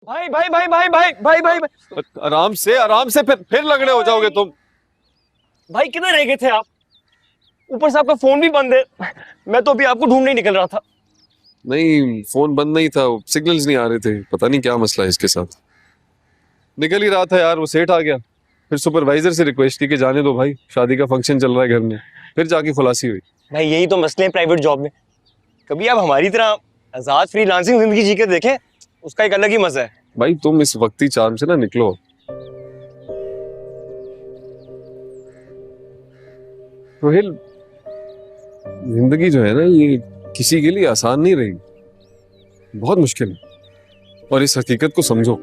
भाई भाई भाई भाई भाई भाई भाई भाई आराम से फिर लगड़े हो जाओगे तुम। भाई किधर रह गए थे आप? ऊपर से आपका फोन भी बंद है। मैं तो अभी आपको ढूंढने ही निकल रहा था। नहीं, फोन बंद नहीं था, सिग्नल्स नहीं आ रहे थे, पता नहीं क्या मसला है इसके साथ। निकल ही रहा था यार, वो सेठ आ गया। फिर सुपरवाइजर से रिक्वेस्ट की कि जाने दो भाई, शादी का फंक्शन चल रहा है घर में। फिर जाके खुलासी हुई। भाई यही तो मसले हैं प्राइवेट जॉब में। कभी आप हमारी तरह आजाद फ्रीलांसिंग जिंदगी जी के देखें, उसका एक अलग ही मजा है। भाई तुम इस वक्ती चार्म से ना निकलो। रोहिल, जिंदगी जो है ना, ये किसी के लिए आसान नहीं रही, बहुत मुश्किल है। और इस हकीकत को समझो।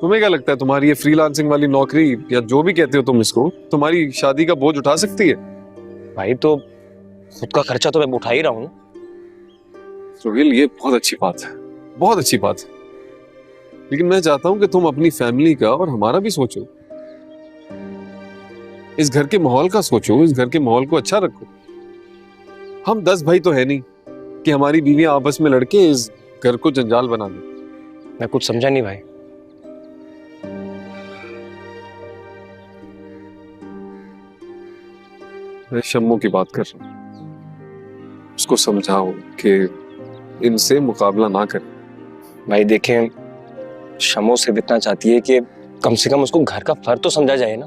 तुम्हें क्या लगता है तुम्हारी ये फ्रीलांसिंग वाली नौकरी, या जो भी कहते हो तुम इसको, तुम्हारी शादी का बोझ उठा सकती है? भाई तो खुद का खर्चा तो मैं उठा ही रहा हूँ। रोहिल, ये बहुत अच्छी बात है, बहुत अच्छी बात है। लेकिन मैं चाहता हूं कि तुम अपनी फैमिली का और हमारा भी सोचो। इस घर के माहौल का सोचो, इस घर के माहौल को अच्छा रखो। हम 10 भाई तो है नहीं कि हमारी बीवियां आपस में लड़के इस घर को जंजाल बना दें। मैं कुछ समझा नहीं भाई। मैं शम्मू की बात कर रहा हूं। उसको समझाओ कि इनसे मुकाबला ना करे। भाई देखें, शमो से इतना चाहती है कि कम से कम उसको घर का फर्ज तो समझा जाए ना।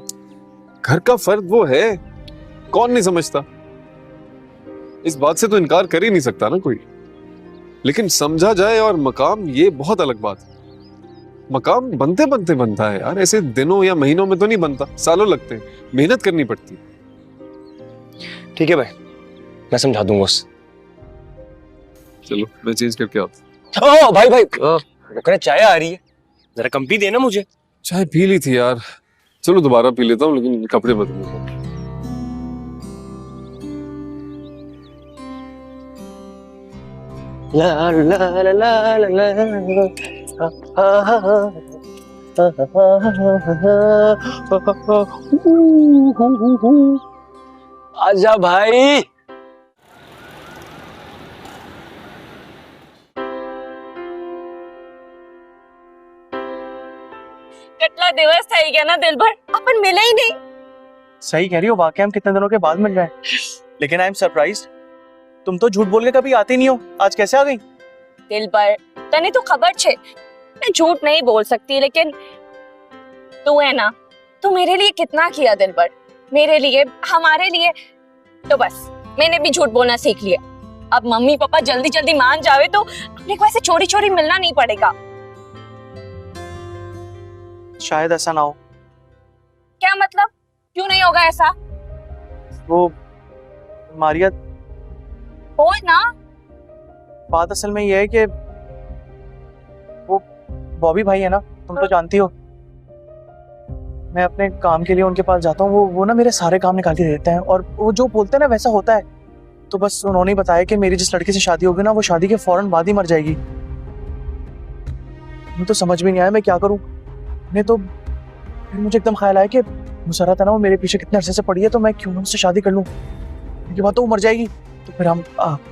घर का फर्ज वो है, कौन नहीं समझता? इस बात से तो इनकार कर ही नहीं सकता ना कोई। लेकिन समझा जाए और मकाम, ये बहुत अलग बात है। मकाम बनते बनते बनता है यार, ऐसे दिनों या महीनों में तो नहीं बनता, सालों लगते हैं, मेहनत करनी पड़ती है। ठीक है भाई, मैं समझा दूंगा उससे। चलो मैं चेंज करके आता हूं। ओ भाई भाई, रुकना, चाय आ रही है, जरा कम पी देना मुझे। चाय पी ली थी यार, चलो दोबारा पी लेता हूँ, लेकिन कपड़े बदल लेता हूं। ला ला ला ला ला ला, आजा भाई। कितना दिवस થઈ ગયા ना दिल भर अपन मिले ही नहीं। सही कह रही हो, वाकई हम कितने दिनों के बाद मिल रहे हैं। लेकिन आई एम सरप्राइज्ड, तुम तो झूठ बोल के कभी आती नहीं हो, आज कैसे आ गई? दिल भर तने तो खबर छे, मैं झूठ नहीं बोल सकती, लेकिन तू है ना, तू मेरे लिए कितना किया दिल भर, मेरे लिए, हमारे लिए। तो बस मैंने भी झूठ बोलना सीख लिया। अब मम्मी पापा जल्दी जल्दी मान जावे तो अपने को ऐसे चोरी चोरी मिलना नहीं पड़ेगा। शायद ऐसा ना हो। क्या मतलब? क्यों नहीं होगा ऐसा? वो मारिया, बोल ना। बात असल में ये है कि वो बॉबी भाई है ना, तुम तो जानती हो। मैं अपने काम के लिए उनके पास जाता हूँ, वो ना मेरे सारे काम निकाल के दे देते हैं, और वो जो बोलते हैं ना वैसा होता है। तो बस उन्होंने ही बताया कि मेरी जिस लड़के से शादी होगी ना, वो शादी के फौरन बाद ही मर जाएगी। मुझे तो समझ में नहीं आया मैं क्या करूँ। नहीं तो फिर मुझे एकदम ख्याल आया कि मुसर्रत है ना, वो मेरे पीछे कितने अरसे से पड़ी है, तो मैं क्यों ना उससे शादी कर लूँ। उसके बाद तो वो मर जाएगी, तो फिर हम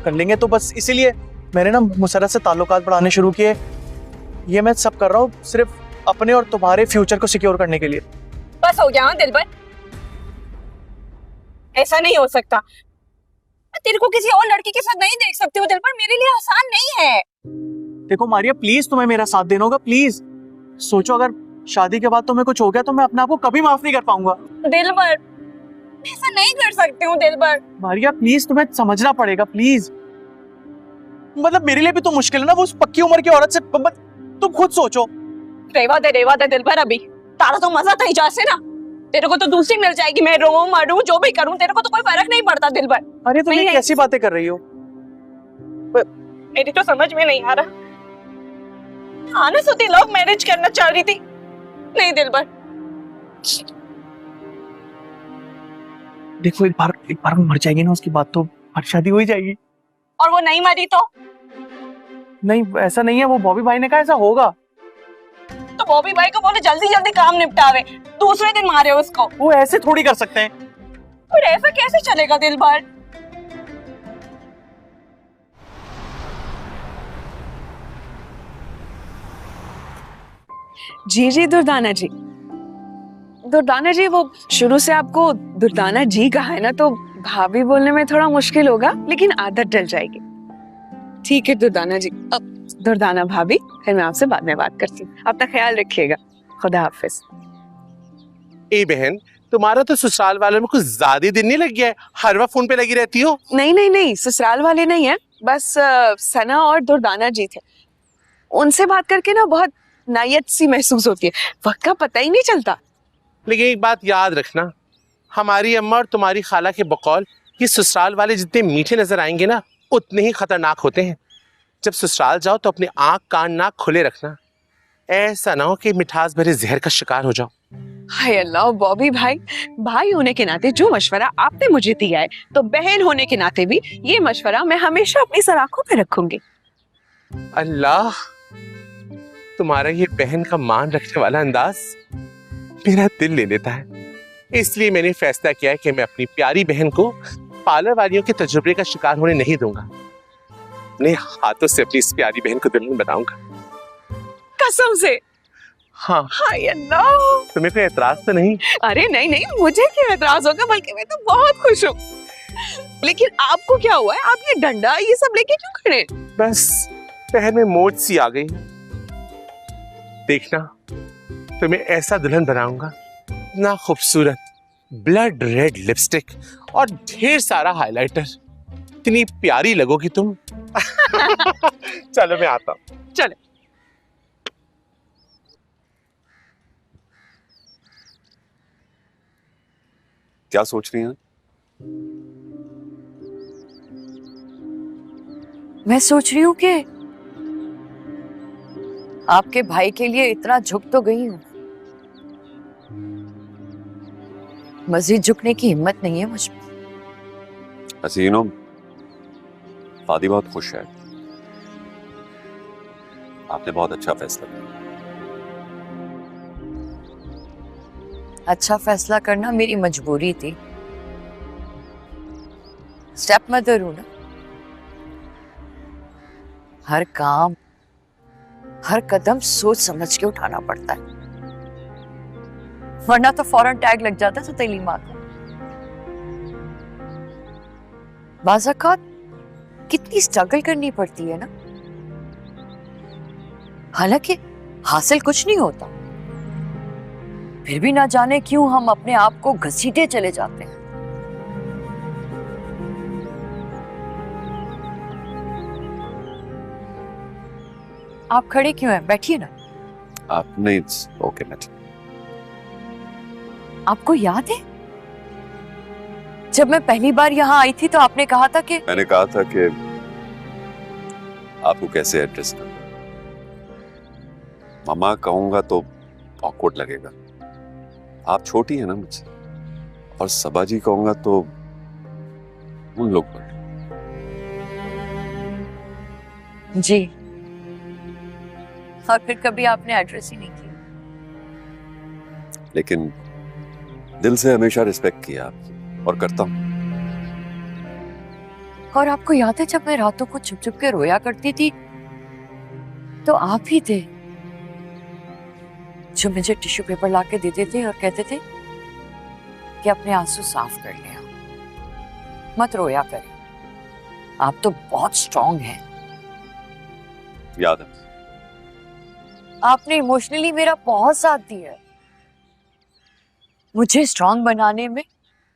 कर लेंगे। तो बस इसीलिए मैंने ना मुसर्रत से ताल्लुकात बढ़ाने शुरू किए। ये मैं सब कर रहा हूँ सिर्फ अपने और तुम्हारे फ्यूचर को सिक्योर करने के लिए। बस हो गया हाँ दिल भर, ऐसा नहीं हो सकता। मैं तेरे को किसी और लड़की के साथ नहीं देख सकती हूँ दिल भर, मेरे लिए आसान नहीं है। देखो मारिया, प्लीज तुम्हें मेरा साथ देना होगा, प्लीज। सोचो, अगर शादी के बाद तुम्हें कुछ हो गया तो मैं अपने आप को कभी माफ नहीं कर पाऊंगा। दिल भर, ऐसा नहीं कर सकती हूँ दिल भर। मारिया प्लीज, तुम्हें समझना पड़ेगा प्लीज। मतलब मेरे लिए भी तो मुश्किल है ना, वो उस पक्की उम्र की औरत से। तुम खुद सोचो। रेवा दे दिल भर, अभी तारा तो मजा था इजाज़ से ना। तेरे को तो दूसरी मिल जाएगी, मैं रोऊं मरूं जो भी करूं, तेरे को तो कोई फर्क नहीं पड़ता दिल भर। अरे तुम ये कैसी बातें कर रही हो? मेरी तो समझ में नहीं आ रहा। आने सुधी लव मैरिज करना चाह रही थी, नहीं दिल भर। देखो, एक बार वो मर जाएगी ना, उसके बाद तो हमारी शादी हो ही जाएगी। और वो नहीं मरी तो? नहीं, ऐसा नहीं है, वो बॉबी भाई ने कहा ऐसा होगा। तो बॉबी भाई को बोले जल्दी जल्दी काम निपटावे, दूसरे दिन मारे उसको। वो ऐसे थोड़ी कर सकते हैं। और ऐसा कैसे चलेगा दिल भर? जी जी दुर्दाना जी। दुर्दाना जी, वो शुरू से आपको दुर्दाना जी कहा है ना, तो भाभी बोलने में थोड़ा मुश्किल होगा, लेकिन आदत डल जाएगी। ठीक है दुर्दाना जी। अब दुर्दाना भाभी, फिर मैं आपसे बाद में बात करती हूँ। अपना ख्याल रखिएगा। खुदा हाफिज। ए बहन, तुम्हारा तो ससुराल वालों में कुछ ज्यादा दिन नहीं लग गया है, हर वक्त फोन पे लगी रहती हो। नहीं नहीं नहीं, ससुराल वाले नहीं है, बस सना और दुर्दाना जी थे। उनसे बात करके ना बहुत नायत सी महसूस होती है, वक्त का पता ही नहीं चलता। लेकिन एक बात याद रखना, हमारी अम्मा और तुम्हारी खाला के बकौल ये ससुराल वाले जितने मीठे नजर आएंगे ना, उतने ही खतरनाक होते हैं। जब ससुराल जाओ तो अपने आंख कान नाक खुले रखना, ऐसा ना हो कि मिठास भरे जहर का शिकार हो जाओ। हाय अल्लाह बॉबी भाई, भाई होने के नाते जो मशवरा आपने मुझे दिया है, तो बहन होने के नाते भी ये मशवरा मैं हमेशा अपनी सलाखों पे रखूंगी। अल्लाह, तुम्हारा ये बहन का मान रखने वाला अंदाज मेरा दिल ले लेता है। इसलिए मैंने फैसला किया है कि मैं अपनी प्यारी बहन को पार्लर वालियों के तजुर्बे का शिकार होने नहीं दूंगा। अपने हाथों से अपनी इस प्यारी बहन को दुल्हन बनाऊंगा। कसम से? हाँ। हाय अल्लाह। तुम्हें कोई एतराज तो नहीं? अरे नहीं नहीं, मुझे क्यों एतराज होगा, बल्कि मैं तो बहुत खुश हूँ। लेकिन आपको क्या हुआ है? आप ये डंडा ये सब लेके क्यों खड़े हैं? बस पैर में मोच सी आ गई। देखना, तुम्हें ऐसा दुल्हन बनाऊंगा ना, खूबसूरत ब्लड रेड लिपस्टिक और ढेर सारा हाइलाइटर, इतनी प्यारी लगोगी तुम। चलो मैं आता हूँ। चले। क्या सोच रही हैं? मैं सोच रही हूँ कि आपके भाई के लिए इतना झुक तो गई हूँ, मजीद झुकने की हिम्मत नहीं है मुझ में। हसीनो, फादी बहुत खुश है। आपने बहुत अच्छा फैसला किया। अच्छा फैसला करना मेरी मजबूरी थी। स्टेप मदर हूं ना, हर काम हर कदम सोच समझ के उठाना पड़ता है, वरना तो फौरन टैग लग जाता है तैलीमात। बाज़ औक़ात कितनी स्ट्रगल करनी पड़ती है ना, हालांकि हासिल कुछ नहीं होता, फिर भी ना जाने क्यों हम अपने आप को घसीटे चले जाते हैं। आप खड़े क्यों हैं? बैठिए ना। आप नहीं, ओके मैं। आपको याद है जब मैं पहली बार यहाँ आई थी तो आपने कहा था कि मैंने कहा था कि आपको कैसे एड्रेस करूं। मम्मा कहूंगा तो ऑकवर्ड लगेगा, आप छोटी है ना मुझसे, और सबा जी कहूंगा तो उन लोग पर। जी, और फिर कभी आपने एड्रेस ही नहीं किया। लेकिन दिल से हमेशा रिस्पेक्ट किया आपकी, और करता हूं। और आपको याद है जब मैं रातों को छुप छुप के रोया करती थी तो आप ही थे जो मुझे टिश्यू पेपर लाके देते थे और कहते थे कि अपने आंसू साफ कर ले, मत रोया करें, आप तो बहुत स्ट्रांग हैं। याद है। आपने इमोशनली मेरा बहुत साथ दिया है, मुझे स्ट्रांग बनाने में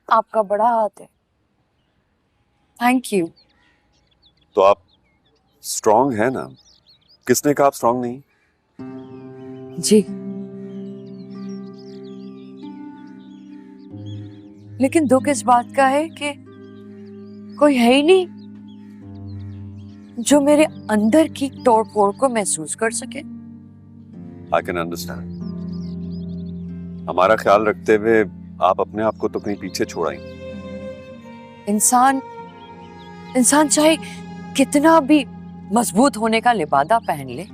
आपका बड़ा हाथ है। Thank you. तो आप स्ट्रांग है ना? किसने कहा आप स्ट्रांग नहीं? जी, लेकिन दुख इस बात का है कि कोई है ही नहीं जो मेरे अंदर की तोड़ फोड़ को महसूस कर सके। I can understand. हमारा ख्याल रखते हुए आप अपने आप को तो कहीं पीछे छोड़ाएंगे। इंसान चाहे कितना भी मजबूत होने का लिबादा पहन ले,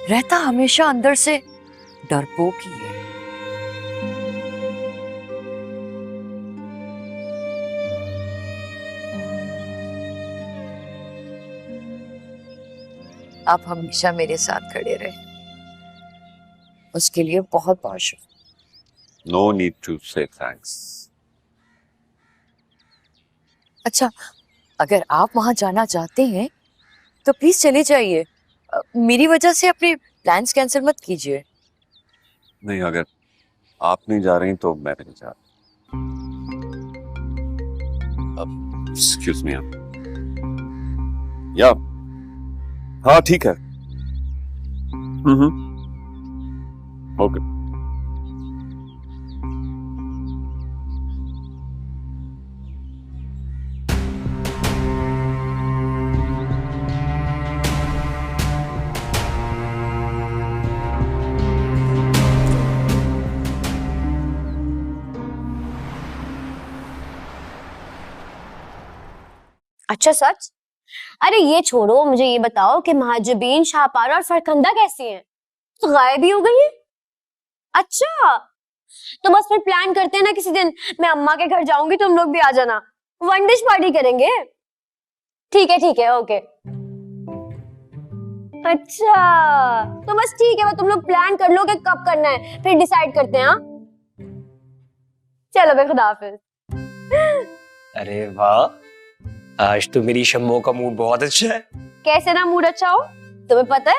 रहता हमेशा अंदर से डरपोक ही है। आप हमेशा मेरे साथ खड़े रहे। उसके लिए बहुत बहुत शुक्रिया। नो नीड टू से थैंक्स। अच्छा, अगर आप वहां जाना चाहते हैं तो प्लीज चले जाइए। मेरी वजह से अपने प्लान्स कैंसिल मत कीजिए। नहीं, अगर आप नहीं जा रही तो मैं भी नहीं जा रहा। एक्सक्यूज मी आप। या हाँ ठीक है। ओके। अच्छा सच? अरे ये छोड़ो, मुझे ये बताओ कि महाजबीन, शाहपारा और फरखंदा कैसी हैं? तो गायब ही हो गई है। अच्छा, तो बस फिर प्लान करते हैं ना किसी दिन, मैं अम्मा के घर जाऊंगी, तुम लोग भी आ जाना, वन डिश पार्टी करेंगे। ठीक है, ओके। अच्छा, तो बस ठीक है, वो तुम लोग प्लान कर लो कि कब करना है, फिर डिसाइड करते हैं। हाँ चलो भाई, खुदा हाफिज। अरे वाह, आज तो मेरी शम्मो का मूड बहुत अच्छा है। कैसे ना मूड अच्छा हो? तुम्हें पता है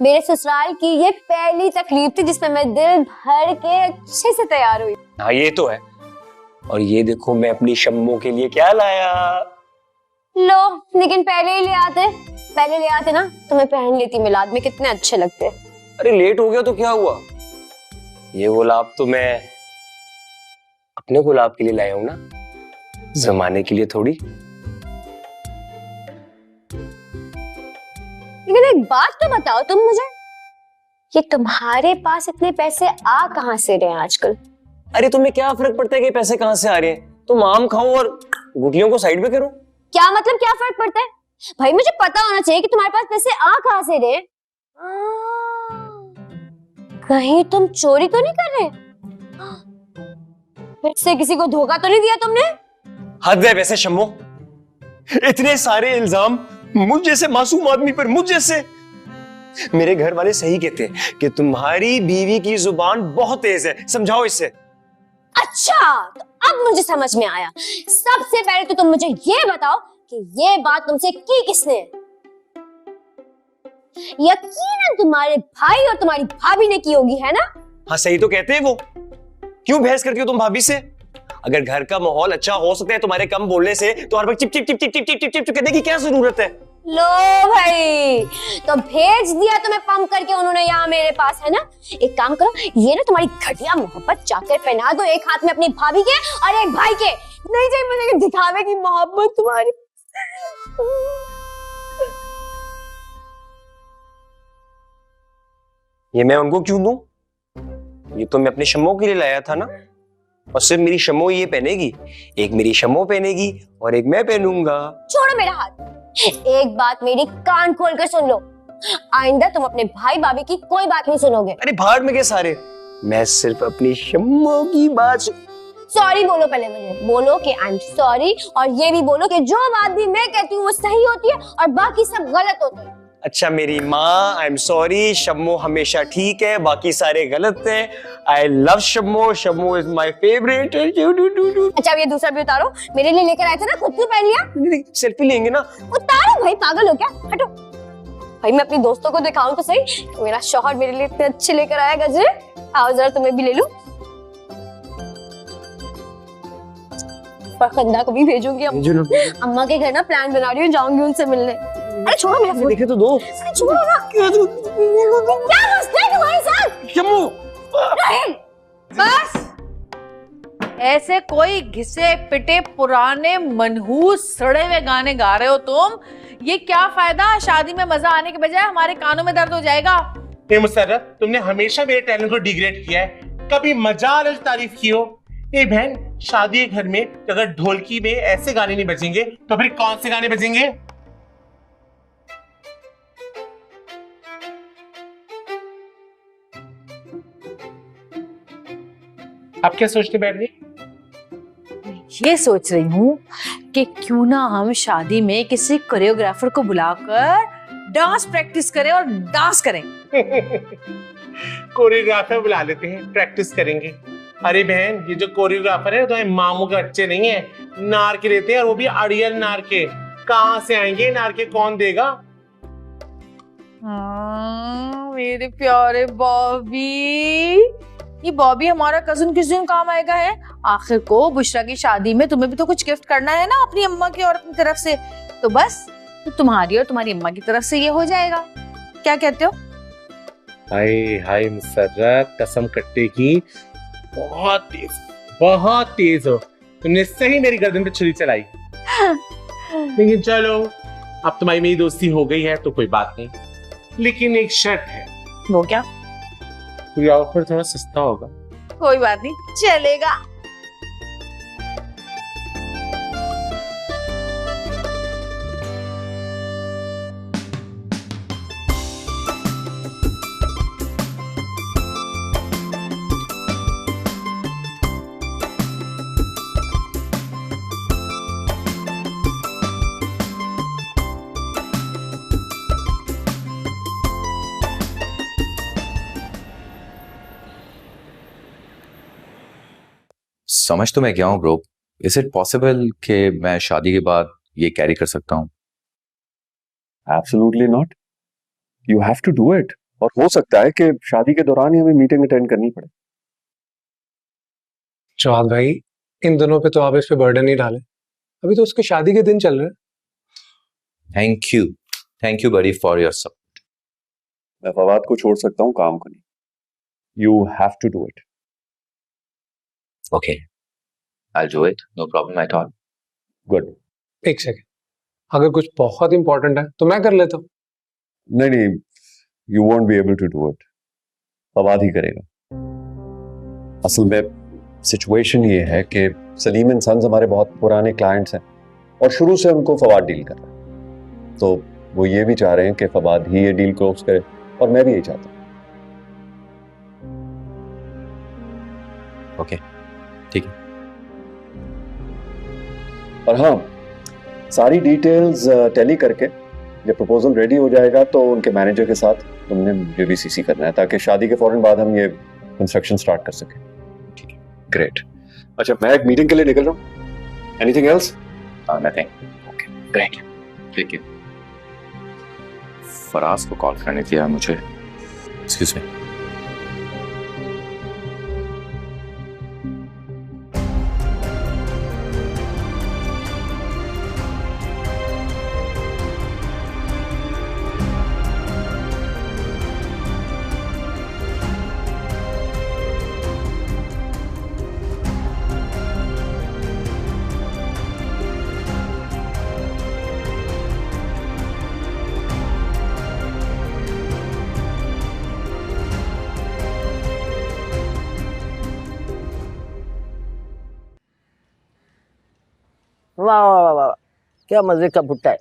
मेरे ससुराल की ये पहली तकलीफ थी जिसमें मैं दिल भर के अच्छे से तैयार हुई। हाँ ये तो है। और ये देखो मैं अपनी शम्मो के लिए क्या लाया। लो, लेकिन पहले ही ले आते ना तो मैं पहन लेती, मिलाद में कितने अच्छे लगते। अरे लेट हो गया तो क्या हुआ, ये गुलाब तो मैं अपने गुलाब के लिए लाया हूं ना, जमाने के लिए थोड़ी। लेकिन एक बात तो बताओ तुम मुझे, ये तुम्हारे पास इतने पैसे आ कहां से रहे हैं आजकल? अरे तुम्हें क्या फर्क पड़ता है कि पैसे कहां से आ रहे हैं, तुम आम खाओ और गुटियों को साइड में करो। क्या मतलब, क्या फर्क पड़ता है भाई? मुझे पता होना चाहिए कि तुम्हारे पास पैसे आ कहां से रहे। कहीं तुम चोरी तो नहीं कर रहे? फिर से किसी को धोखा तो नहीं दिया तुमने? हद है वैसे शम्मो, इतने सारे इल्जाम मुझ जैसे मासूम आदमी पर, मुझ जैसे। मेरे घर वाले सही कहते हैं कि तुम्हारी बीवी की जुबान बहुत तेज है, समझाओ इससे। अच्छा, तो अब मुझे समझ में आया। सबसे पहले तो तुम मुझे ये बताओ कि ये बात तुमसे की किसने? यकीनन तुम्हारे भाई और तुम्हारी भाभी ने की होगी, है ना? हाँ सही तो कहते हैं वो। क्यों बहस करती हो तुम भाभी से? अगर घर का माहौल अच्छा हो सकता है तुम्हारे कम बोलने से, तो हर वक्त chip chip chip chip chip chip chip chip करने की क्या जरूरत है? लो भाई, तो भेज दिया तुम्हें पंप करके उन्होंने यहाँ मेरे पास, है ना? एक काम करो, ये ना तुम्हारी घटिया मोहब्बत चाकर पहना दो, एक हाथ में अपनी भाभी के और एक भाई के। नहीं चाहिए मुझे दिखावे की मोहब्बत तुम्हारी। ये मैं उनको क्यों दूं? ये तो मैं अपने शम्मो के लिए लाया था ना, और सिर्फ मेरी शम्मो ये पहनेगी, एक मेरी शम्मो पहनेगी और एक मैं पहनूंगा। छोड़ो मेरा हाथ। एक बात मेरी कान खोल कर सुन लो, आइंदा तुम अपने भाई भाभी की कोई बात नहीं सुनोगे। अरे भाड़ में के सारे, मैं सिर्फ अपनी शम्मो की बात। सॉरी बोलो, पहले मुझे बोलो कि आई एम सॉरी, और ये भी बोलो कि जो बात भी मैं कहती हूँ वो सही होती है और बाकी सब गलत होता है। अच्छा मेरी माँ, आई एम सॉरी, शम्मो हमेशा ठीक है, बाकी सारे गलत हैं। I love Shammo, Shammo is my favourite. अच्छा अब ये दूसरा भी उतारो, मेरे लिए लेकर आए थे ना, खुद क्यों पहन लिया? सेल्फी लेंगे ना। उतारो भाई, पागल हो क्या? हटो भाई, मैं अपनी दोस्तों को दिखाऊं तो सही, मेरा शौहर मेरे लिए इतने अच्छे लेकर आया गजरे। आओ जरा तुम्हें भी ले लूं। फरखंदा को भी भेजूंगी, अम्मा के घर ना प्लान बना रही हूँ, जाऊंगी उनसे मिलने। अरे छोड़ो मेरा फोन। देखे तो दो। अरे छोड़ो ना। क्या मसला है तुम्हारे साथ? शम्मो बस ऐसे कोई घिसे पिटे पुराने मनहूस सड़े हुए गाने गा रहे हो तुम? ये क्या फायदा, शादी में मजा आने के बजाय हमारे कानों में दर्द हो जाएगा। मुसर्रत, तुमने हमेशा मेरे टैलेंट को डिग्रेड किया है, कभी मजाल तारीफ की हो। ए बहन, शादी के घर में अगर ढोलकी में ऐसे गाने नहीं बजेंगे तो फिर कौन से गाने बजेंगे? आप क्या सोचते बैठ गए? ये सोच रही हूँ कि क्यों ना हम शादी में किसी कोरियोग्राफर को बुलाकर डांस प्रैक्टिस करें और डांस करें। कोरियोग्राफर बुला लेते हैं, प्रैक्टिस करेंगे। अरे बहन, ये जो कोरियोग्राफर है तो मामू के बच्चे नहीं है, नार के लेते हैं, और वो भी अड़ियल नार के। कहाँ से आएंगे नार के, कौन देगा? मेरे प्यारे बॉबी, ये बॉबी हमारा कजिन किस दिन काम आएगा है? आखिर को बुशरा की शादी में तुम्हें भी तो कुछ गिफ्ट करना है ना अपनी अम्मा की और अपनी तरफ से, तो बस तो तुम्हारी और तुम्हारी अम्मा की तरफ से ये हो जाएगा। क्या कहते हो? हाय हाय मुसर्रत, कसम कट्टे की बहुत तेज हो। तुमने सही मेरी गर्दन पे छुरी चलाई। लेकिन चलो, अब तुम्हारी मेरी दोस्ती हो गई है तो कोई बात नहीं, लेकिन एक शर्त है। वो क्या? कोई ऑफर थोड़ा सस्ता होगा। कोई बात नहीं, चलेगा। समझ तो मैं क्या हूँ ब्रो। इज इट पॉसिबल कि मैं शादी के बाद ये कैरी कर सकता हूँ? Absolutely not, you have to do it. और हो सकता है कि शादी के दौरान ही हमें मीटिंग अटेंड करनी पड़े। चौहान भाई, इन दोनों पे तो आप इस पे बर्डन नहीं डालें, अभी तो उसके शादी के दिन चल रहे हैं। Thank you buddy for your support. मैं फवाद को छोड़ सकता हूँ, काम को नहीं। You have to do it. Okay, I will do it, no problem at all. Good. एक सेकेंड, अगर कुछ बहुत इंपॉर्टेंट है तो मैं कर लेता हूँ। नहीं, you won't be able to do it, Fawad ही करेगा। असल में सिचुएशन ये है कि सलीम एंड सन्स हमारे बहुत पुराने क्लाइंट्स हैं और शुरू से उनको फवाद डील कर रहा है, तो वो ये भी चाह रहे हैं कि फवाद ही ये डील क्लोज करे, और मैं भी यही चाहता हूँ। ओके, ठीक है। और हाँ, सारी डिटेल्स टैली करके जब प्रपोजल रेडी हो जाएगा तो उनके मैनेजर के साथ तुमने मुझे भी सीसी करना है, ताकि शादी के फौरन बाद हम ये कंस्ट्रक्शन स्टार्ट कर सकें। ठीक है, ग्रेट। अच्छा, मैं एक मीटिंग के लिए निकल रहा हूँ। Anything else? Nothing. Okay, great, ठीक है। फराज को कॉल करनी थी यार मुझे। Excuse me. वाह वाह वाह वाह, क्या मजे का भुट्टा है।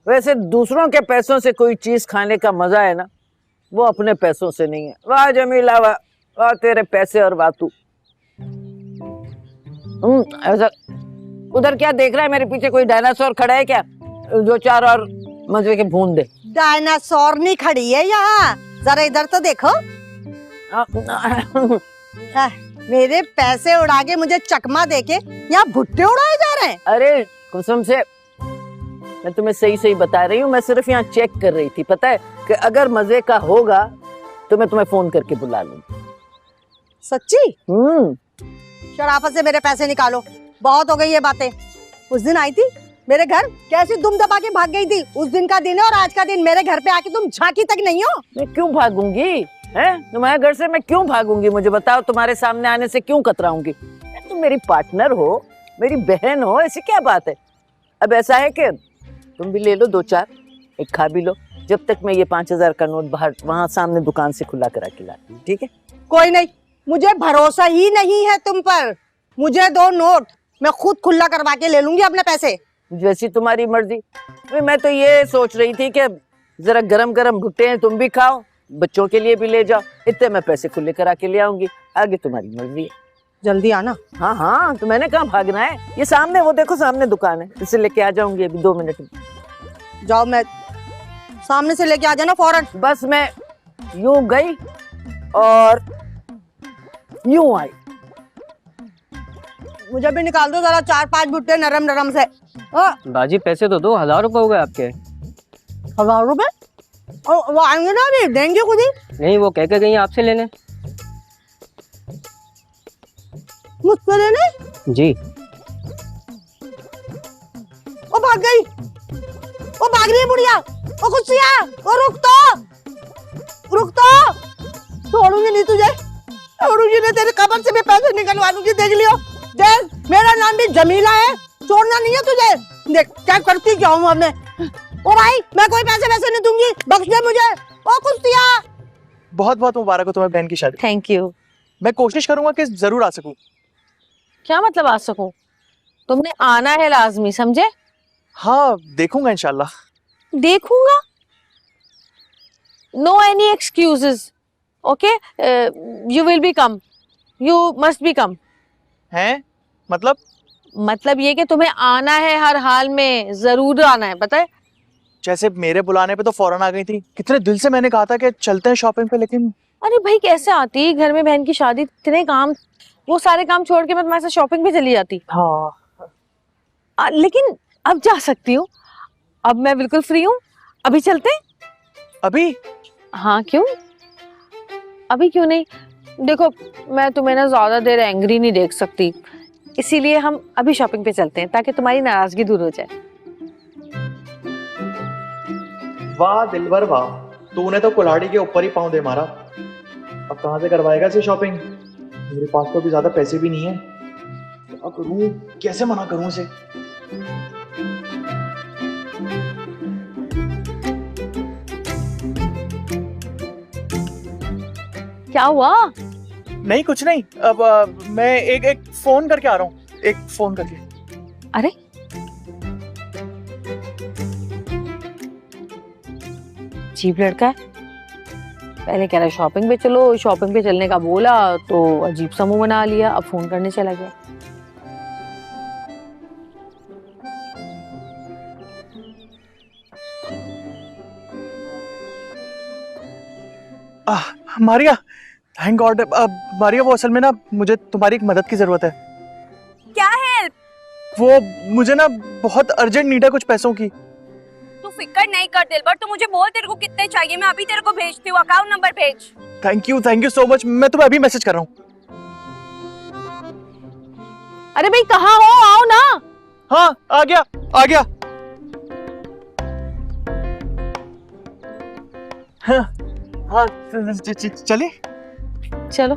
वैसे दूसरों के पैसों से कोई चीज खाने का मजा है ना, वो अपने पैसों से नहीं है। वाह जमीला, वाह वाह, तेरे पैसे और वाह तू। ऐसा उधर क्या देख रहा है? मेरे पीछे कोई डायनासोर खड़ा है क्या? जो चार और मजे के भून दे। डायनासोर नहीं खड़ी है यहाँ, जरा इधर तो देखो। मेरे पैसे उड़ा के मुझे चकमा देके यहाँ भुट्टे उड़ाए जा रहे हैं। अरे कसम से मैं तुम्हें सही सही बता रही हूँ, मैं सिर्फ यहाँ चेक कर रही थी। पता है कि अगर मजे का होगा तो मैं तुम्हें फोन करके बुला लूंगी। सच्ची? शराफत से मेरे पैसे निकालो, बहुत हो गई ये बातें। उस दिन आई थी मेरे घर, कैसे दुम दबा के भाग गई थी। उस दिन का दिन है और आज का दिन, मेरे घर पे आके तुम झांकी तक नहीं हो। मैं क्यों भागूंगी? तुम्हारे घर से मैं क्यों भागूंगी? मुझे बताओ, तुम्हारे सामने आने से क्यों कतराऊंगी? तुम मेरी पार्टनर हो, मेरी बहन हो, ऐसी क्या बात है? अब ऐसा है कि तुम भी ले लो 2-4, एक खा भी लो, जब तक मैं ये 5000 का नोट बाहर वहां सामने दुकान से खुला करा के लाती हूँ। ठीक है? कोई नहीं, मुझे भरोसा ही नहीं है तुम पर। मुझे दो नोट, मैं खुद खुला करवा के ले लूंगी अपने पैसे। जैसी तुम्हारी मर्जी। मैं तो ये सोच रही थी कि जरा गरम गरम भुट्टे हैं, तुम भी खाओ, बच्चों के लिए भी ले जाओ, इतने मैं पैसे खुले करा के ले आऊंगी। आगे तुम्हारी मर्जी है। जल्दी आना। हाँ हाँ, तो मैंने कहाँ भागना है? ये सामने, वो देखो सामने दुकान है, इसे लेके आ जाऊंगी अभी 2 मिनट में। जाओ, मैं सामने से लेके आ जाना फौरन। बस मैं यूं गई और यूं आई। मुझे भी निकाल दो जरा 4-5 भुट्टे नरम नरम से। बाजी पैसे तो दो, 1000 रुपए हो गए आपके। 1000 रुपए? और वो आएंगे ना, अभी देंगे खुद ही। नहीं, वो कह के गई आपसे लेने। मुझसे लेने? जी। वो भाग गई, वो भाग रही है बुढ़िया। वो खुशिया, वो रुक तो छोड़ूंगी नहीं तुझे, छोड़ूंगी नहीं। तेरे कबर से भी पैसे निकलवा दूंगी, देख लियो। देख, मेरा नाम भी जमीला है, छोड़ना नहीं है तुझे। देख क्या करती क्या हूँ हमने। ओ भाई, मैं कोई पैसे वैसे नहीं दूंगी, बख्श दे मुझे। ओ खुशिया, बहुत बहुत मुबारक हो तुम्हें बहन की शादी। Thank you. मैं कोशिश करूंगा कि जरूर आ सकूं। क्या मतलब आ सकूं? तुमने आना है लाजमी, समझे? हाँ, देखूंगा इंशाल्लाह। देखूंगा? No any excuses, okay? You will be come, you must be come. हैं? मतलब ये कि तुम्हें आना है, हर हाल में जरूर आना है, पता है? जैसे मेरे बुलाने पे तो फौरन आ गई थी। कितने दिल से मैंने कहा था कि चलते हैं शॉपिंग पे, लेकिन अरे भाई कैसे आती, घर में बहन की शादी, इतने काम, वो सारे काम छोड़ के मैं तुम्हारे साथ शॉपिंग पे चली जाती। हाँ। लेकिन अब जा सकती हूँ, अब मैं बिल्कुल फ्री हूँ। अभी चलते हैं? अभी? हाँ, क्यों? अभी क्यों नहीं? देखो, मैं तुम्हें ना ज्यादा देर एंग्री नहीं देख सकती, इसीलिए हम अभी शॉपिंग पे चलते हैं ताकि तुम्हारी नाराजगी दूर हो जाए। वाह दिलबर वाह, तूने तो कुल्हाड़ी के ऊपर ही पाँव दे मारा। अब कहाँ से करवाएगा इसे शॉपिंग? मेरे पास तो अभी ज्यादा पैसे भी नहीं है। क्या करूं, कैसे मना करूं इसे? क्या हुआ? नहीं, कुछ नहीं। अब मैं एक फोन करके आ रहा हूँ, एक फोन करके। अरे अजीब लड़का है, पहले कह रहा शॉपिंग पे चलो, शॉपिंग पे चलने का बोला तो अजीब सा मुंह बना लिया, अब फोन करने चला गया। Maria, thank God. मारिया, वो असल में ना मुझे तुम्हारी एक मदद की जरूरत है। क्या हेल्प? वो मुझे ना बहुत अर्जेंट नीड है कुछ पैसों की। तू फिक्र नहीं कर दिलबर, तू मुझे बोल तेरे को कितने चाहिए, मैं अभी तेरे को भेजती हूँ, अकाउंट नंबर भेज। Thank you so much. मैं तुम्हें अभी मैसेज कर रहा हूँ। अरे भाई कहाँ हो, आओ ना। हाँ, आ गया। हाँ, चलिए। चलो।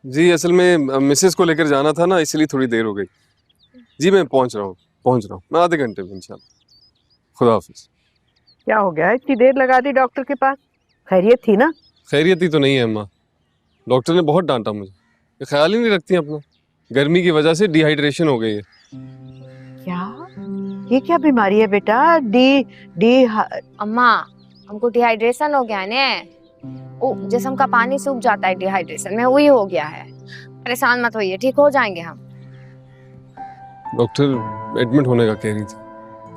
जी, असल में मिसेस को लेकर जाना था ना, इसलिए थोड़ी देर हो गई। जी मैं पहुंच रहा हूँ, मैं आधे घंटे में इंशाल्लाह। खुदा हाफिज। क्या हो गया, इतनी देर लगा दी डॉक्टर के पास? खैरियत थी ना? खैरियत ही तो नहीं है अम्मा, डॉक्टर ने बहुत डांटा मुझे। ये ख्याल ही नहीं रखती अपना, गर्मी की वजह से डिहाइड्रेशन हो गई है। क्या? ये क्या बीमारी है बेटा? अम्मा, हमको डिहाइड्रेशन हो गया ने, ओ जिस्म का पानी सूख जाता है डिहाइड्रेशन में, वही हो गया है। परेशान मत होइए, ठीक हो जाएंगे हम। डॉक्टर एडमिट होने का कह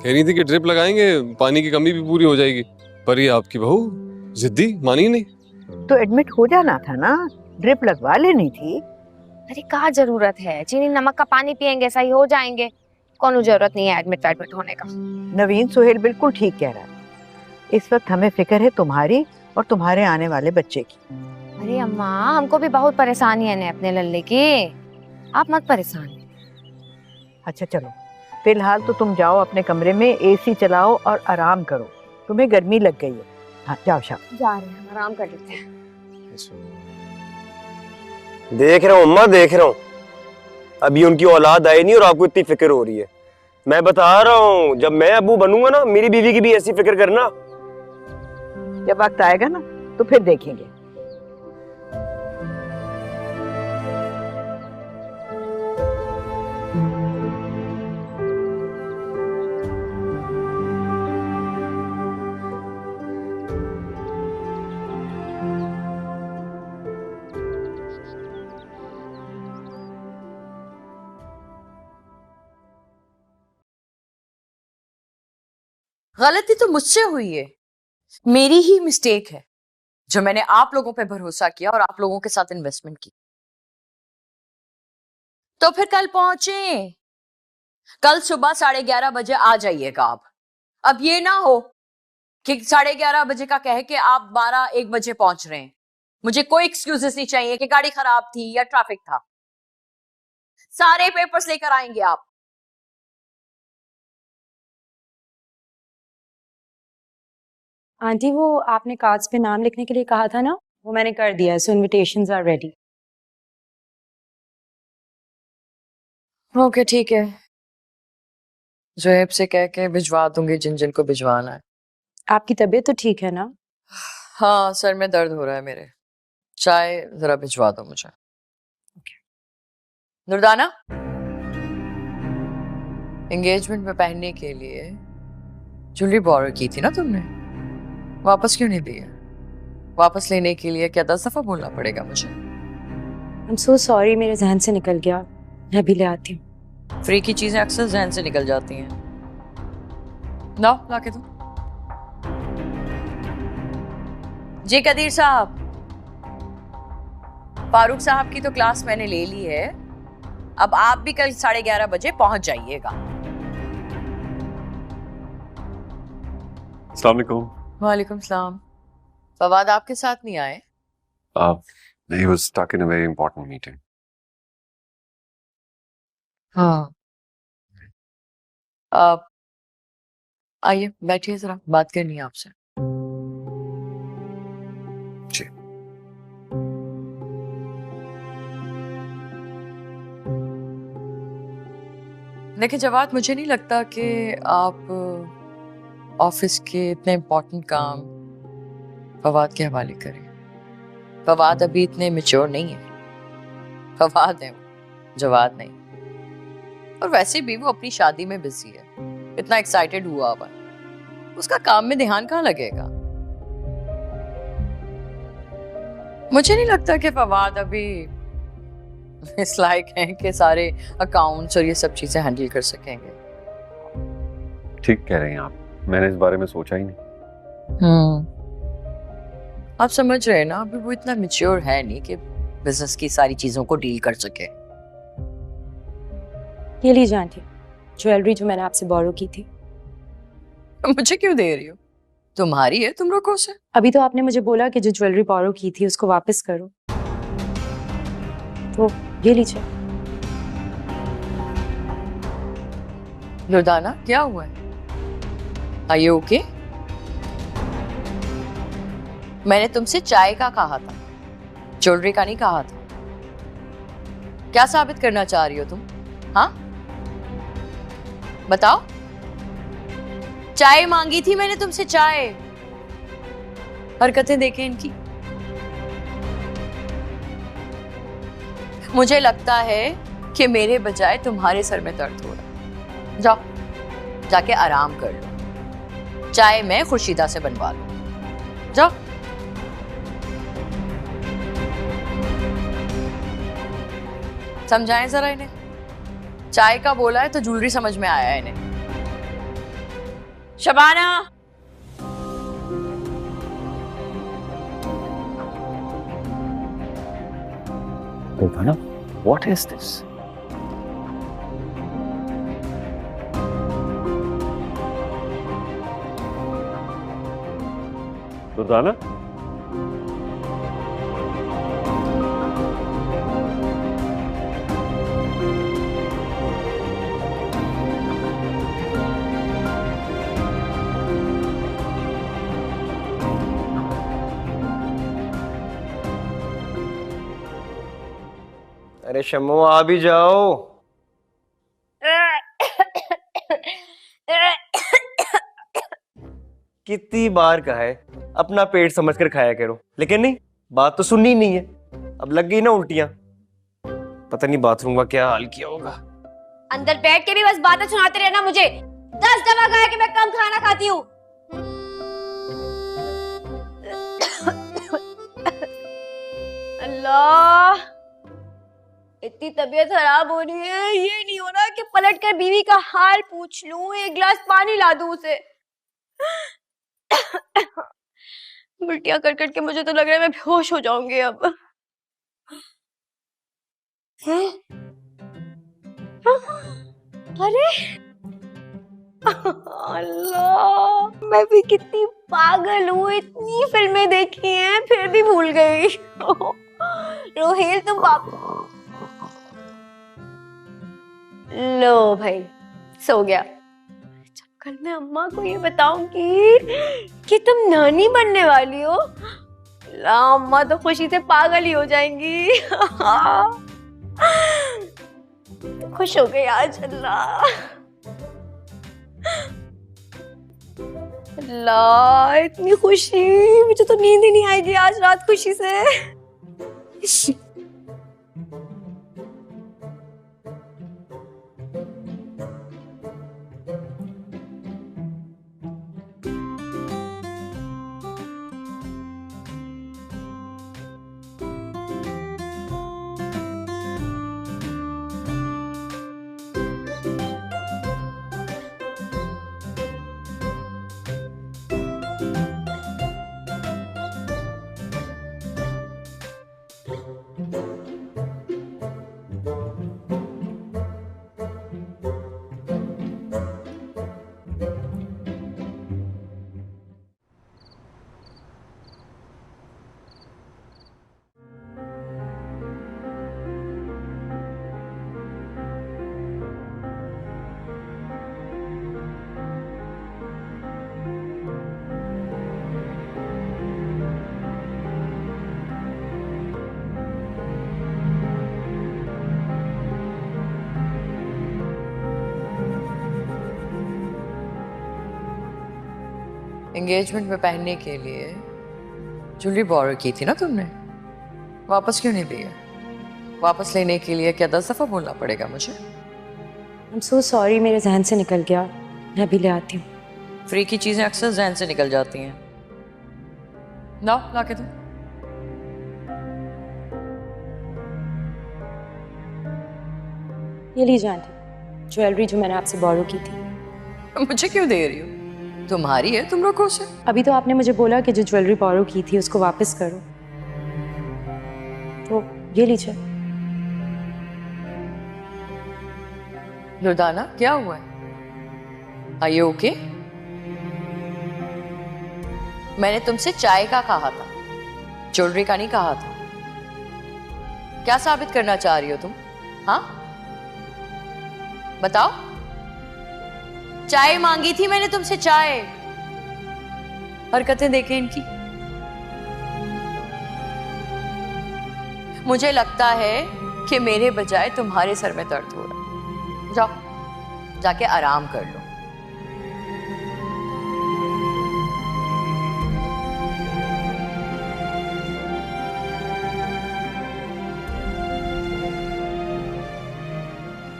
रही थी कि ड्रिप लगाएंगे, पानी की कमी भी पूरी हो जाएगी। पर ये आपकी बहू जिद्दी, मानी नहीं। तो एडमिट हो जाना था ना, ड्रिप लगवा लेनी थी। अरे क्या जरूरत है, चीनी नमक का पानी पियेंगे सही हो जाएंगे, कोनो जरूरत नहीं है एडमिट होने का। नवीन सुहेल बिल्कुल ठीक कह रहा है। इस वक्त हमें फिक्र है तुम्हारी और तुम्हारे आने वाले बच्चे की। अरे अम्मा, हमको भी बहुत परेशानी है ने अपने लल्ले की, आप मत परेशान। अच्छा चलो, फिलहाल तो तुम जाओ अपने कमरे में, एसी चलाओ और आराम करो, तुम्हें गर्मी लग गई है। हाँ जाओ शाम। जा रहे हैं, आराम कर लेते हैं। देख रहा हूँ अम्मा, देख रहा हूँ, अभी उनकी औलाद आई नहीं और आपको इतनी फिक्र हो रही है। मैं बता रहा हूँ, जब मैं अबू बनूंगा ना, मेरी बीवी की भी ऐसी फिक्र करना। जब वक्त आएगा ना तो फिर देखेंगे। गलती तो मुझसे हुई है, मेरी ही मिस्टेक है जो मैंने आप लोगों पे भरोसा किया और आप लोगों के साथ इन्वेस्टमेंट की। तो फिर कल पहुंचे, कल सुबह 11:30 बजे आ जाइएगा आप। अब ये ना हो कि 11:30 बजे का कह के आप 12-1 बजे पहुंच रहे हैं। मुझे कोई एक्सक्यूजेस नहीं चाहिए कि गाड़ी खराब थी या ट्रैफिक था। सारे पेपर्स लेकर आएंगे आप। आंटी वो आपने कार्ड्स पे नाम लिखने के लिए कहा था ना, वो मैंने कर दिया है, सो इनविटेशंस आर रेडी। ओके ठीक है, जोएब से कह के भिजवा दूंगी जिन जिन को भिजवाना है। आपकी तबीयत तो ठीक है ना? हाँ, सर में दर्द हो रहा है मेरे। चाय जरा भिजवा दो मुझे। दुर्दाना, एंगेजमेंट में पहनने के लिए ज्वेलरी बोरो की थी ना तुमने, वापस क्यों नहीं दी है? वापस लेने के लिए क्या 10 दफा बोलना पड़ेगा मुझे? आई एम सो सॉरी, मेरे जहन से निकल गया, मैं अभी ले आती हूँ। फ्री की चीजें अक्सर जहन से निकल जाती हैं। लाओ लाके दो। जी कदीर साहब, फारूक साहब की तो क्लास मैंने ले ली है, अब आप भी कल 11:30 बजे पहुंच जाइएगा। अस्सलाम वालेकुम। वालेकुम सलाम। फवाद आपके साथ नहीं आए? He was stuck in a very important meeting. हाँ, आप आइए, बैठिए, जरा बात करनी है आपसे। जी। देखिए जवाद, मुझे नहीं लगता कि आप ऑफिस के इतने इम्पोर्टेंट काम फवाद के हवाले करें। फवाद अभी इतने मैच्योर नहीं है। फवाद है वो, जवाद नहीं। और वैसे भी वो अपनी शादी में बिजी है, इतना एक्साइटेड हुआ हुआ है, उसका काम में ध्यान कहाँ लगेगा? मुझे नहीं लगता कि फवाद अभी इस लायक हैं कि सारे अकाउंट्स और ये सब चीजें हैंडल कर सकेंगे। ठीक कह रहे हैं आप, मैंने इस बारे में सोचा ही नहीं। आप समझ रहे हैं ना, अभी वो इतना मैच्योर है नहीं कि बिजनेस की सारी चीजों को डील कर सके। ये लीजिए आंटी, ज्वेलरी जो मैंने आपसे बोरो की थी। मुझे क्यों दे रही हो? तुम्हारी है, तुम रखो उसे। अभी तो आपने मुझे बोला कि जो ज्वेलरी बोरो की थी उसको वापस करो, तो ये लीजिए। दुर्दाना, क्या हुआ है? Are you okay? मैंने तुमसे चाय का कहा था, ज्वेलरी का नहीं कहा था। क्या साबित करना चाह रही हो तुम? हाँ, बताओ। चाय मांगी थी मैंने तुमसे, चाय। हरकतें देखें इनकी। मुझे लगता है कि मेरे बजाय तुम्हारे सर में दर्द हो रहा है। जाओ, जाके आराम कर लो। चाय मैं खुर्शीदा से बनवा लूं। जाओ। समझाएं जरा इन्हें। चाय का बोला है तो ज्वेलरी समझ में आया है इन्हें। Shabana, Durdana, what is this? Durdana, अरे शम्मो, आ भी जाओ। कितनी बार कहा है अपना पेट समझकर खाया करो, लेकिन नहीं, बात तो सुननी ही नहीं है। अब लग गई ना उल्टियां। पता नहीं बाथरूम का क्या हाल किया होगा। अंदर बैठ के भी बस बातें सुनाते रहना मुझे। 10 दफा कहा कि मैं कम खाना खाती हूँ। अल्लाह, इतनी तबीयत खराब हो रही है, ये नहीं हो रहा कि पलट कर बीवी का हाल पूछ लूं, एक गिलास पानी ला दूं उसे। उल्टियां कर करके मुझे तो लग रहा है मैं बेहोश हो जाऊंगी अब। हैं? अरे अल्लाह, मैं भी कितनी पागल हूँ, इतनी फिल्में देखी हैं फिर भी भूल गई। रोहिल तुम लो भाई, सो गया। जब कल मैं अम्मा को ये बताऊंगी कि तुम नानी बनने वाली हो, ला अम्मा तो खुशी से पागल ही हो जाएंगी। खुश हो गई आज। अल्लाह अल्लाह, इतनी खुशी, मुझे तो नींद ही नहीं आएगी आज रात खुशी से। एंगेजमेंट में पहनने के लिए ज्वेलरी बोरो की थी ना तुमने, वापस क्यों नहीं दी है? वापस लेने के लिए क्या 10 दफा बोलना पड़ेगा मुझे? आई एम सो सॉरी, मेरे जहन से निकल गया, मैं अभी ले आती हूँ। फ्री की चीजें अक्सर जहन से निकल जाती हैं। लाओ, ला के दो। ये लीजिए आंटी, ज्वेलरी जो मैंने आपसे बोरो की थी। मुझे क्यों दे रही हो? तुम्हारी है, तुम रखो उसे। अभी तो आपने मुझे बोला कि जो ज्वेलरी बोरो की थी उसको वापस करो, तो ये लीजिए। दुर्दाना, क्या हुआ है? Are you okay? मैंने तुमसे चाय का कहा था, ज्वेलरी का नहीं कहा था। क्या साबित करना चाह रही हो तुम? हाँ, बताओ। चाय मांगी थी मैंने तुमसे, चाय। हरकतें देखें इनकी। मुझे लगता है कि मेरे बजाय तुम्हारे सर में दर्द हो रहा है। जाओ, जाके आराम कर लो।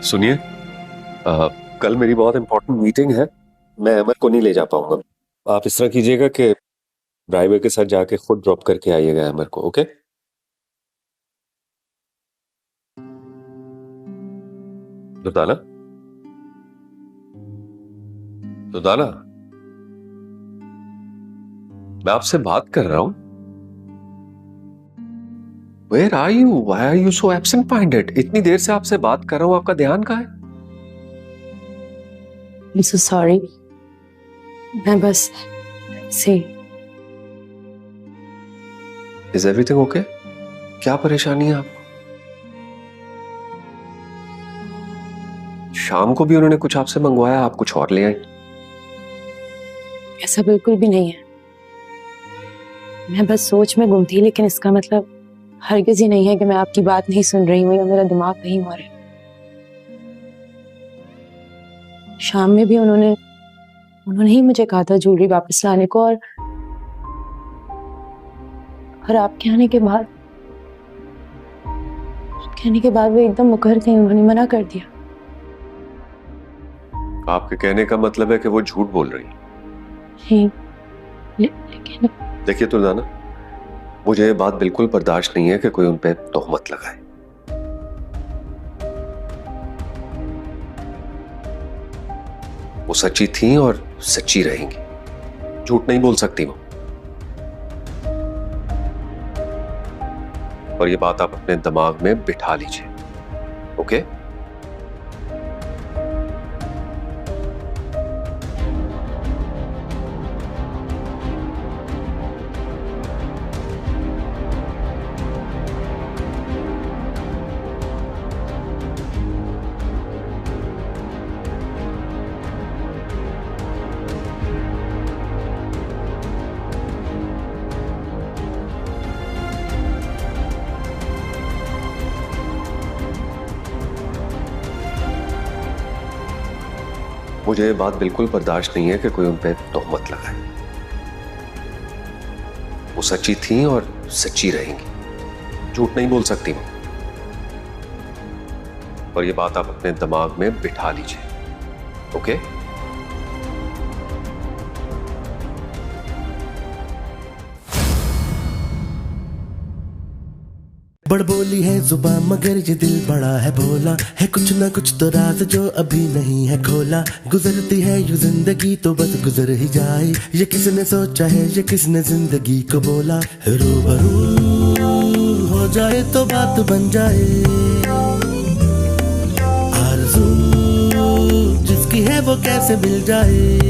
सुनिए, कल मेरी बहुत इंपॉर्टेंट मीटिंग है, मैं अमर को नहीं ले जा पाऊंगा। आप इस तरह कीजिएगा कि ड्राइवर के साथ जाके खुद ड्रॉप करके आइएगा अमर को, ओके? दुर्दाना, दुर्दाना, मैं आपसे बात कर रहा हूं। Where are you? Why are you so absent-minded? इतनी देर से आपसे बात कर रहा हूं, आपका ध्यान कहाँ है? I'm so sorry. मैं बस से। Is everything okay? क्या परेशानी है आपको? शाम को भी उन्होंने कुछ आपसे मंगवाया, आप कुछ और ले आई। ऐसा बिल्कुल भी नहीं है, मैं बस सोच में गुम थी, लेकिन इसका मतलब हरगिज ही नहीं है कि मैं आपकी बात नहीं सुन रही हूँ या मेरा दिमाग कहीं और है। शाम में भी उन्होंने उन्होंने ही मुझे कहा था ज्वेलरी वापस लाने को, और आपके आने के बाद वो एकदम मुकर गई, उन्होंने मना कर दिया। आपके कहने का मतलब है कि वो झूठ बोल रही है? नहीं, लेकिन देखिए तुलजाना, मुझे ये बात बिल्कुल बर्दाश्त नहीं है कि कोई उन पे तोहमत लगाए। वो सच्ची थी और सच्ची रहेंगी, झूठ नहीं बोल सकती वो। और ये बात आप अपने दिमाग में बिठा लीजिए, ओके? मुझे ये बात बिल्कुल बर्दाश्त नहीं है कि कोई उन पे तोहमत लगाए। वो सच्ची थी और सच्ची रहेंगी, झूठ नहीं बोल सकती वो। और ये बात आप अपने दिमाग में बिठा लीजिए, ओके? बड़बोली है जुबां मगर ये दिल बड़ा है भोला, है कुछ ना कुछ तो राज जो अभी नहीं है खोला। गुजरती है यूं जिंदगी तो बस गुजर ही जाए, ये किसने सोचा है, ये किसने जिंदगी को बोला। रूबरू हो जाए तो बात बन जाए, आरज़ू जिसकी है वो कैसे मिल जाए।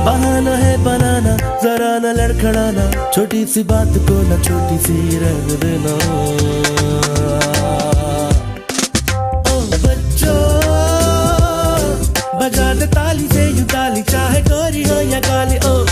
बहाना है बनाना, जरा न लड़खड़ाना, छोटी सी बात को न छोटी सी रंग देना। ओ बच्चों बजा दे ताली से यूं ताली, चाहे गोरी हो या काली। ओ